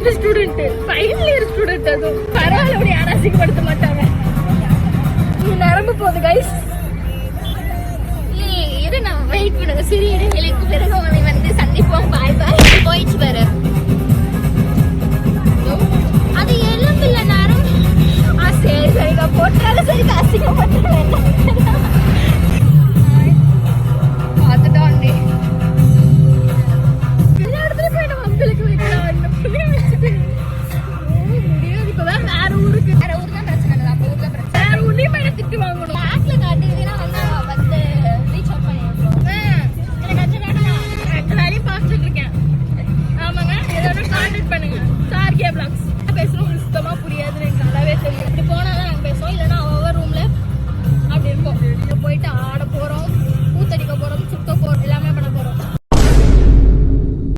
College student, final year student. அதுவும் பரவாயில்ல, அப்படி யாரும் அசிங்கப்படுத்த மாட்டாங்க. நரம்பு போகுது கைஸ். இரு, நான் வெயிட் பண்ணுங்க. சிறிய இடைவேளைக்கு பிறகு உங்களை வந்து சந்திப்போம். பாய் பாய். போயிடுச்சு பாரு.